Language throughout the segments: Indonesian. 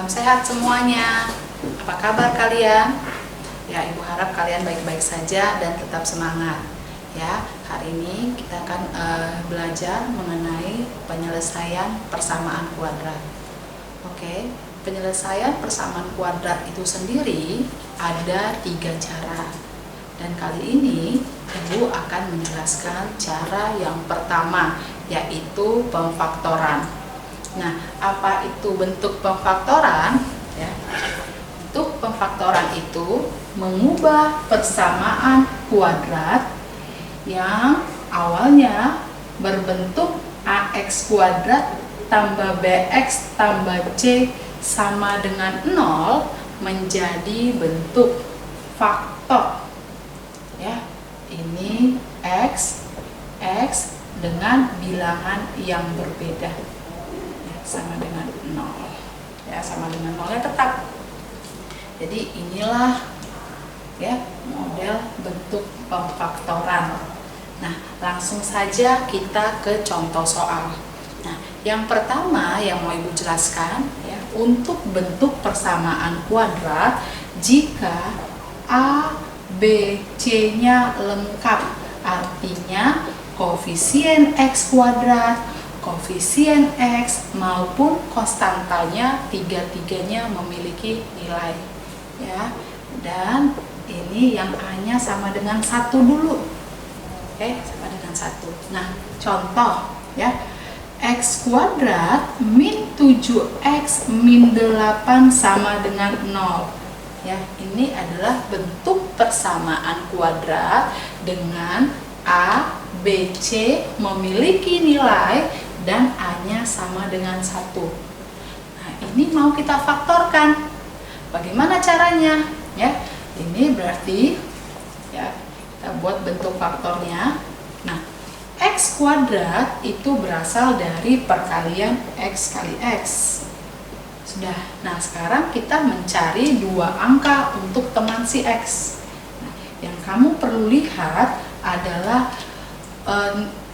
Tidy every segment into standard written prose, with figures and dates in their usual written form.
Salam sehat semuanya. Apa kabar kalian? Ya, Ibu harap kalian baik-baik saja dan tetap semangat. Ya, hari ini kita akan belajar mengenai penyelesaian persamaan kuadrat. Oke, penyelesaian persamaan kuadrat itu sendiri ada 3 cara. Dan kali ini Ibu akan menjelaskan cara yang pertama, yaitu pemfaktoran. Nah, apa itu bentuk pemfaktoran? Ya, bentuk pemfaktoran itu mengubah persamaan kuadrat yang awalnya berbentuk ax kuadrat tambah bx tambah c sama dengan 0 menjadi bentuk faktor. Ya, ini x dengan bilangan yang berbeda. Sama dengan 0 ya, sama dengan 0 ya tetap. Jadi inilah ya model bentuk pemfaktoran. Nah, langsung saja kita ke contoh soal. Nah, yang pertama yang mau Ibu jelaskan ya, untuk bentuk persamaan kuadrat jika a b c nya lengkap, artinya koefisien x kuadrat, koefisien x maupun konstantanya tiga-tiganya memiliki nilai ya. Dan ini yang a-nya sama dengan 1 dulu. Oke, sama dengan 1. Nah, contoh ya, x kuadrat min 7x min 8 sama dengan 0 ya. Ini adalah bentuk persamaan kuadrat dengan a, b, c memiliki nilai dan a-nya sama dengan 1. Nah, ini mau kita faktorkan. Bagaimana caranya? Ya, ini berarti ya kita buat bentuk faktornya. Nah, x kuadrat itu berasal dari perkalian x kali x. Sudah. Nah, sekarang kita mencari 2 angka untuk teman si x. Nah, yang kamu perlu lihat adalah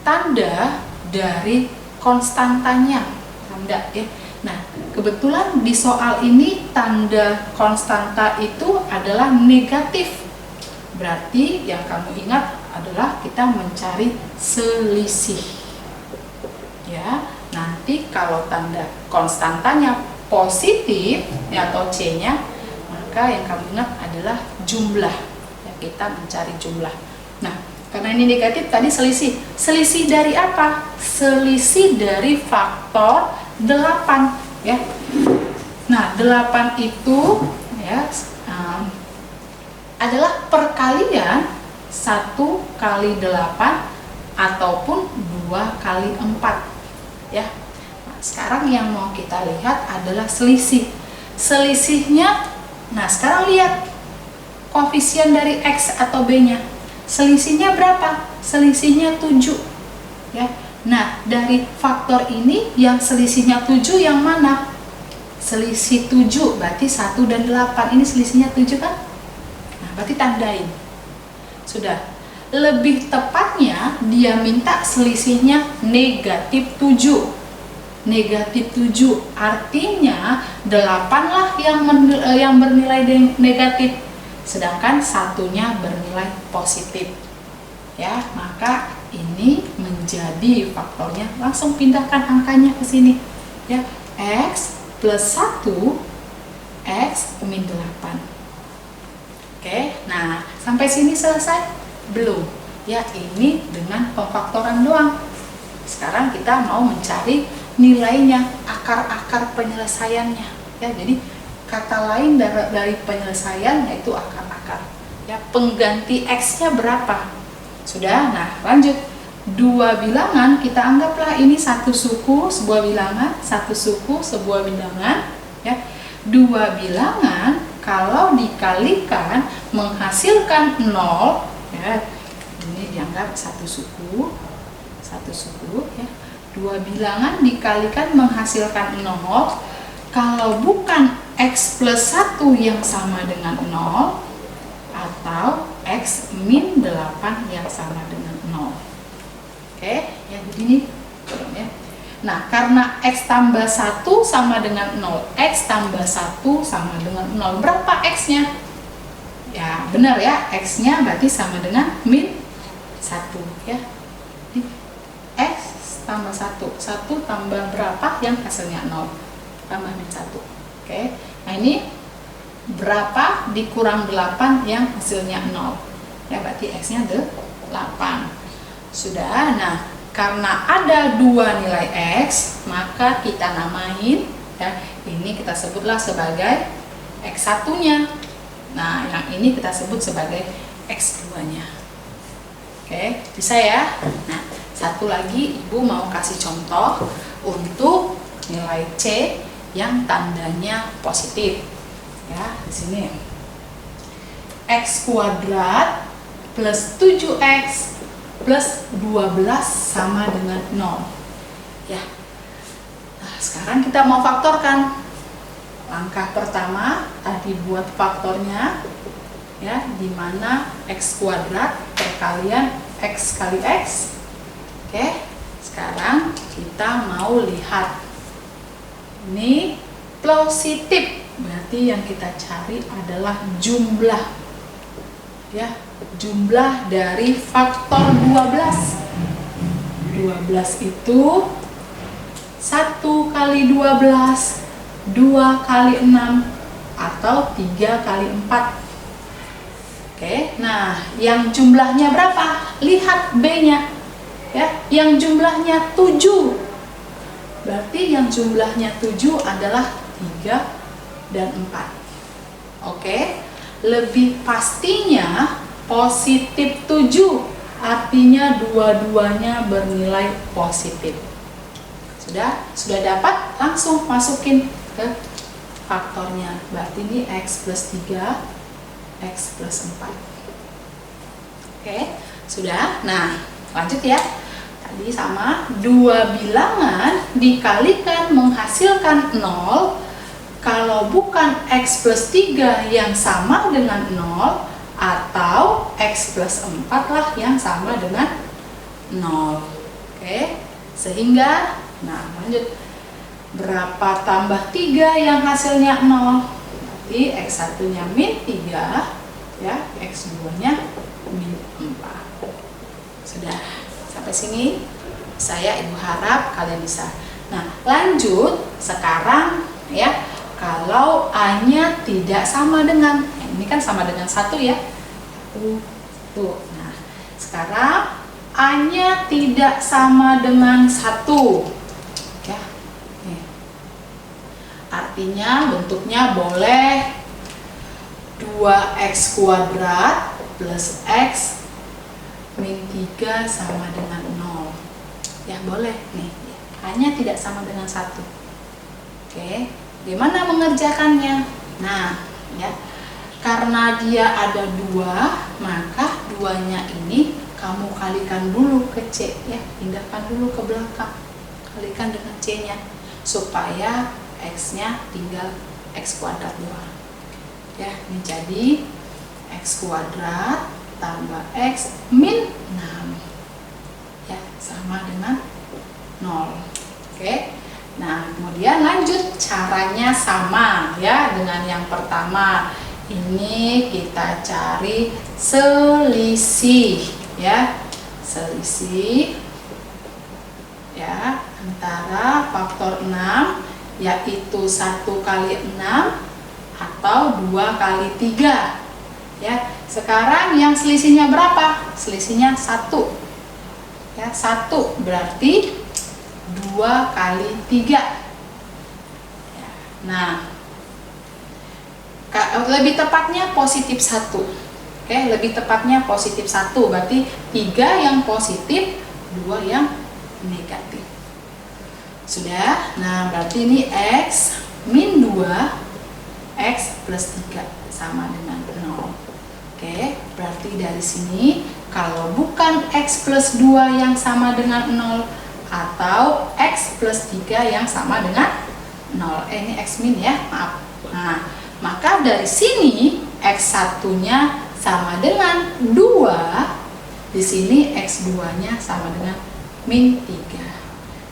tanda dari konstantanya, tanda ya. Nah, kebetulan di soal ini tanda konstanta itu adalah negatif. Berarti yang kamu ingat adalah kita mencari selisih. Ya, nanti kalau tanda konstantanya positif ya, atau C-nya, maka yang kamu ingat adalah jumlah. Ya, kita mencari jumlah. Nah, karena ini negatif tadi selisih. Selisih dari apa? Selisih dari faktor 8 ya. Nah, 8 itu ya adalah perkalian 1 kali 8 ataupun 2 kali 4 ya. Nah, sekarang yang mau kita lihat adalah selisih. Selisihnya, nah sekarang lihat koefisien dari x atau b-nya. Selisihnya berapa? Selisihnya 7 ya. Nah, dari faktor ini yang selisihnya 7 yang mana? Selisih 7, berarti 1 dan 8 ini selisihnya 7 kan? Nah, berarti tandain. Sudah. Lebih tepatnya dia minta selisihnya negatif 7. Negatif 7 artinya 8 lah yang bernilai negatif, sedangkan satunya bernilai positif ya. Maka ini menjadi faktornya, langsung pindahkan angkanya ke sini ya. X plus 1 x min 8. Oke, nah sampai sini selesai? Belum ya, ini dengan pemfaktoran doang. Sekarang kita mau mencari nilainya, akar-akar penyelesaiannya ya. Jadi kata lain dari penyelesaian yaitu akar-akar ya. Pengganti x-nya berapa? Sudah. Nah, lanjut. 2 bilangan kita anggaplah ini satu suku sebuah bilangan, satu suku sebuah bilangan ya. 2 bilangan kalau dikalikan menghasilkan 0 ya. Ini dianggap satu suku ya. 2 bilangan dikalikan menghasilkan 0. Kalau bukan x plus 1 yang sama dengan 0 atau x min 8 yang sama dengan 0. Oke, ya begini ya. Nah, karena X tambah 1 sama dengan 0, X tambah 1 sama dengan 0. Berapa X-nya? Ya, benar ya, X-nya berarti sama dengan min 1 ya. X tambah 1, 1 tambah berapa yang hasilnya 0? Tambah min 1. Oke, nah ini berapa dikurang 8 yang hasilnya 0? Ya, berarti X-nya 8. Sudah, nah karena ada dua nilai X, maka kita namain ya, ini kita sebutlah sebagai X1 nya. Nah, yang ini kita sebut sebagai X2 nya. Oke, bisa ya. Nah, satu lagi Ibu mau kasih contoh untuk nilai C yang tandanya positif. Ya, di sini X kuadrat plus 7X plus 12 sama dengan 0 ya. Nah, sekarang kita mau faktorkan. Langkah pertama tadi buat faktornya ya, dimana X kuadrat perkalian X kali X. Oke, sekarang kita mau lihat ini positif, berarti yang kita cari adalah jumlah ya, jumlah dari faktor 12. 12 itu 1 kali 12, 2 kali 6, atau 3 kali 4. Oke, nah yang jumlahnya berapa? Lihat B-nya ya, yang jumlahnya 7. Berarti yang jumlahnya 7 adalah 3 dan 4. Oke. Lebih pastinya positif 7, artinya dua-duanya bernilai positif. Sudah dapat, langsung masukin ke faktornya. Berarti ini X plus 3, X plus 4. Oke, sudah. Nah, lanjut ya. Tadi sama, dua bilangan dikalikan menghasilkan 0. Kalau bukan X plus 3 yang sama dengan 0, atau X plus 4 lah yang sama dengan 0. Oke, sehingga, nah lanjut, berapa tambah 3 yang hasilnya 0? Berarti X1 nya min 3 ya, X2 nya min 4. Sudah, sampai sini saya Ibu harap kalian bisa. Nah, lanjut sekarang ya, kalau A-nya tidak sama dengan, ini kan sama dengan 1 ya. Tuh. Nah, sekarang A-nya tidak sama dengan 1. Ya. Nih. Artinya bentuknya boleh 2x kuadrat plus x min 3 sama dengan 0. Ya, boleh nih. A-nya tidak sama dengan 1. Oke. Gimana mengerjakannya? Nah, ya, karena dia ada 2, maka 2-nya ini kamu kalikan dulu ke C ya, pindahkan dulu ke belakang, kalikan dengan C-nya supaya X-nya tinggal X kuadrat doang. Ya, ini jadi X kuadrat tambah X min 6 ya, sama dengan 0. Oke. Nah, kemudian lanjut, caranya sama ya dengan yang pertama. Ini kita cari selisih ya, selisih ya antara faktor 6 yaitu 1 kali 6 atau 2 kali 3 ya. Sekarang yang selisihnya berapa? Selisihnya 1 ya, 1 berarti 2 kali 3. Nah, lebih tepatnya positif 1. Oke, lebih tepatnya positif 1. Berarti 3 yang positif, 2 yang negatif. Sudah. Nah, berarti ini X min 2, X plus 3 sama dengan 0. Oke, berarti dari sini kalau bukan X plus 2 yang sama dengan 0, atau X plus 3 yang sama dengan 0. Ini X min ya, maaf. Nah, maka dari sini X1 nya sama dengan 2, di sini X2 nya sama dengan min 3.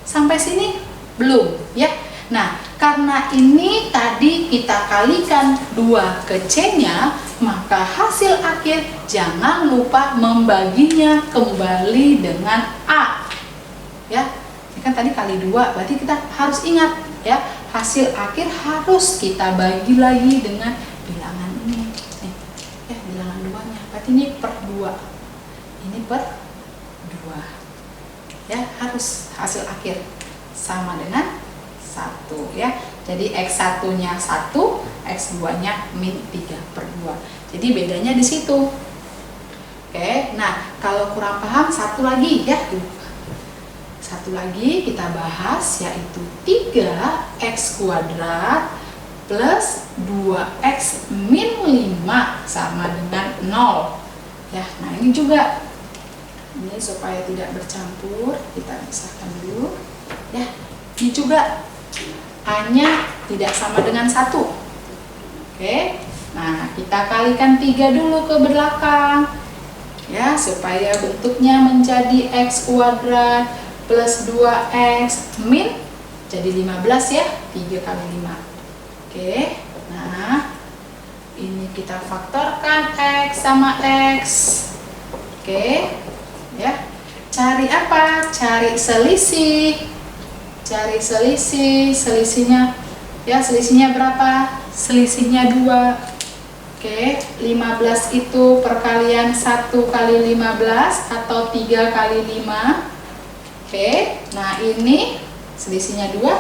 Sampai sini belum ya. Nah, karena ini tadi kita kalikan 2 ke C-nya, maka hasil akhir jangan lupa membaginya kembali dengan A. Ya, ini kan tadi kali 2, berarti kita harus ingat ya, hasil akhir harus kita bagi lagi dengan bilangan ini. Nih, ya, bilangan 2-nya. Berarti ini per 2. Ini per 2. Ya, harus hasil akhir sama dengan 1 ya. Jadi X1-nya 1, X2-nya min 3 per 2. Jadi bedanya di situ. Oke, nah kalau kurang paham satu lagi ya. Satu lagi kita bahas, yaitu 3x kuadrat plus 2x min 5 sama dengan 0. Ya, nah ini juga. Ini supaya tidak bercampur, kita pisahkan dulu. Ya, ini juga A-nya tidak sama dengan 1. Oke, nah kita kalikan 3 dulu ke belakang ya, supaya bentuknya menjadi x kuadrat plus 2x min jadi 15 ya, 3 kali 5. Oke, nah ini kita faktorkan x sama x. Oke ya, cari apa? Cari selisih. Cari selisihnya ya, selisihnya berapa? Selisihnya 2. Oke, 15 itu perkalian 1 kali 15 atau 3 kali 5. Oke, nah ini selisihnya 2,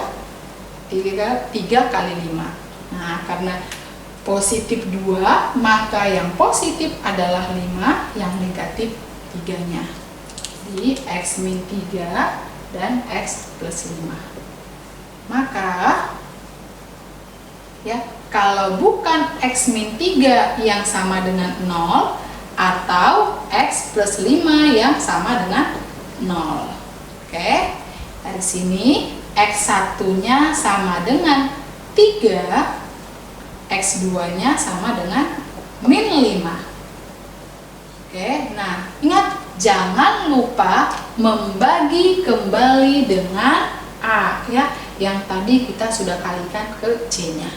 3 kali 5. Nah, karena positif 2, maka yang positif adalah 5, yang negatif 3-nya. Jadi x min 3 dan x plus 5. Maka ya, kalau bukan x min 3 yang sama dengan 0 atau x plus 5 yang sama dengan 0. Oke, dari sini x1-nya sama dengan 3, x2-nya sama dengan min 5. Oke, nah ingat, jangan lupa membagi kembali dengan A ya, yang tadi kita sudah kalikan ke C-nya.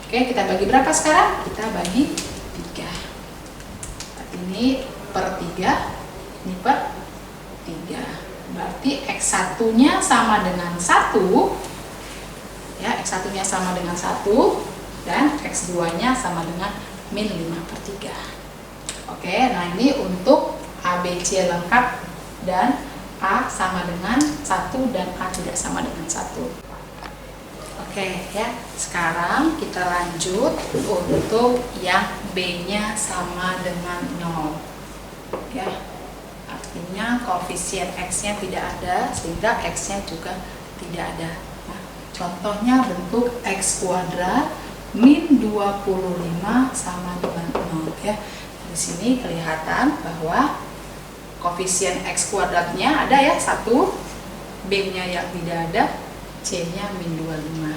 Oke, kita bagi berapa sekarang? Kita bagi 3. Ini per 3, ini per 3. Berarti X1-nya sama dengan 1. Ya, X1-nya sama dengan 1 dan X2-nya sama dengan min 5 per 3. Oke, nah ini untuk ABC lengkap dan A sama dengan 1 dan A tidak sama dengan 1. Oke ya, sekarang kita lanjut untuk yang B-nya sama dengan 0. Ya, artinya koefisien X-nya tidak ada, sehingga X-nya juga tidak ada. Nah, contohnya bentuk X kuadrat min 25 sama dengan 0 ya. Di sini kelihatan bahwa koefisien x kuadratnya ada ya 1, b-nya yang tidak ada, c-nya min 25.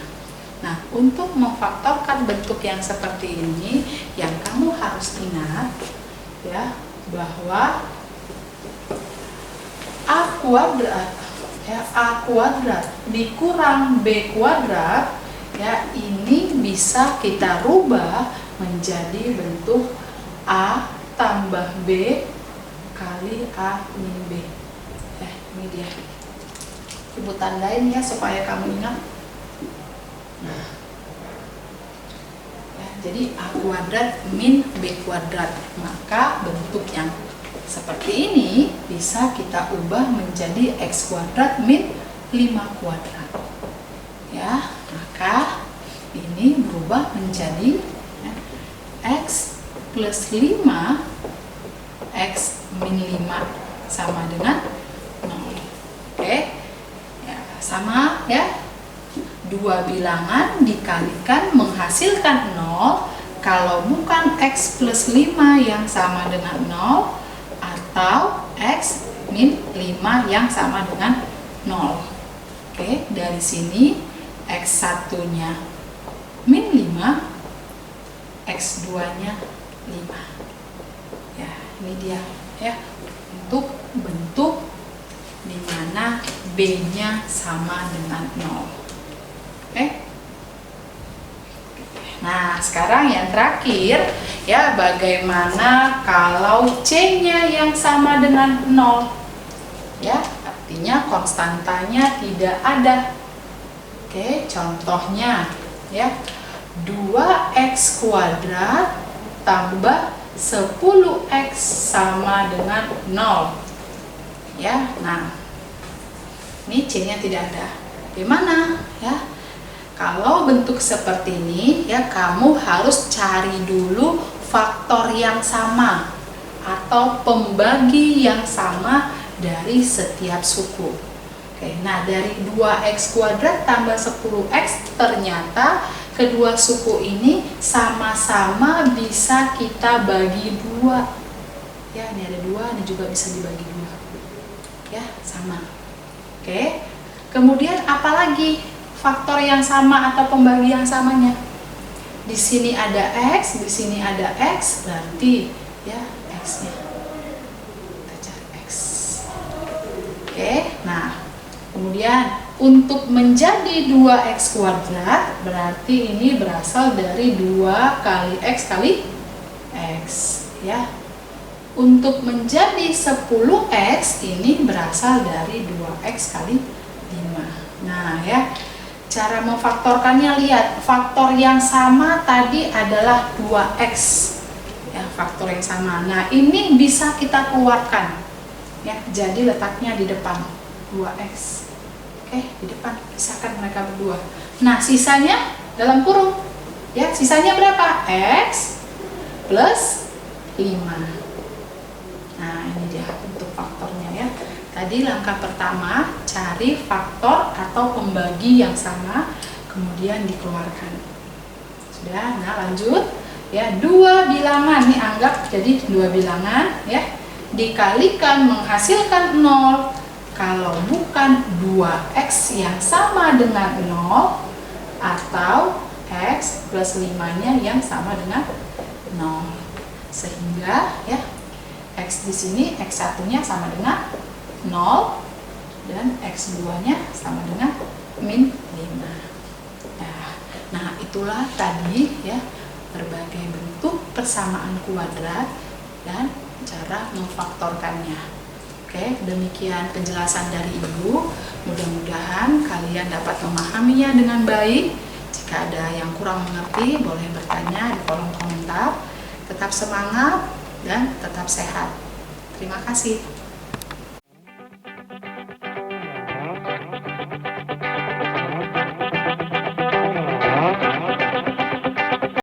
Nah, untuk memfaktorkan bentuk yang seperti ini, yang kamu harus ingat ya, bahwa a kuadrat dikurang b kuadrat ya, ini bisa kita rubah menjadi bentuk A tambah B kali A min B. Ini dia. Ibu tandain ya supaya kamu ingat. Nah, ya, jadi A kuadrat min B kuadrat. Maka bentuk yang seperti ini bisa kita ubah menjadi X kuadrat min 5 kuadrat. Ya, maka ini berubah menjadi ya, X plus 5 X min 5 sama dengan 0. Oke ya, sama ya, dua bilangan dikalikan menghasilkan 0. Kalau bukan X plus 5 yang sama dengan 0 atau X min 5 yang sama dengan 0. Oke, dari sini X1 nya min 5, X2 nya 5. Ya, ini dia ya, untuk bentuk di mana B-nya sama dengan 0. Oke? Nah, sekarang yang terakhir, ya, bagaimana kalau C-nya yang sama dengan 0? Ya, artinya konstantanya tidak ada. Oke, contohnya, ya, 2x kuadrat tambah 10x sama dengan 0. Ya, nah, ini C-nya tidak ada. Gimana? Ya, kalau bentuk seperti ini, ya, kamu harus cari dulu faktor yang sama atau pembagi yang sama dari setiap suku. Oke, nah dari 2x kuadrat tambah 10x, ternyata kedua suku ini sama-sama bisa kita bagi 2. Ya, ini ada 2, ini juga bisa dibagi 2. Ya, sama. Oke. Kemudian apalagi faktor yang sama atau pembagi yang samanya? Di sini ada x, di sini ada x, berarti ya x-nya. Kita cari x. Oke, nah kemudian untuk menjadi 2x kuadrat, berarti ini berasal dari 2 kali x kali x, ya. Untuk menjadi 10x, ini berasal dari 2x kali 5. Nah, ya, cara memfaktorkannya, lihat, faktor yang sama tadi adalah 2x, ya, faktor yang sama. Nah, ini bisa kita keluarkan, ya, jadi letaknya di depan 2x. Oke, di depan, pisahkan mereka berdua. Nah, sisanya dalam kurung, ya, sisanya berapa? X plus 5. Nah, ini dia untuk faktornya, ya. Tadi langkah pertama, cari faktor atau pembagi yang sama, kemudian dikeluarkan. Sudah, nah lanjut. Ya, 2 bilangan, ini anggap jadi 2 bilangan, ya, dikalikan menghasilkan 0. Kalau bukan 2x yang sama dengan 0 atau x plus 5-nya yang sama dengan 0. Sehingga, ya, x di sini, x1-nya sama dengan 0 dan x2-nya sama dengan min 5. Nah, itulah tadi, ya, berbagai bentuk persamaan kuadrat dan cara memfaktorkannya. Oke, demikian penjelasan dari Ibu. Mudah-mudahan kalian dapat memahaminya dengan baik. Jika ada yang kurang mengerti, boleh bertanya di kolom komentar. Tetap semangat dan tetap sehat. Terima kasih.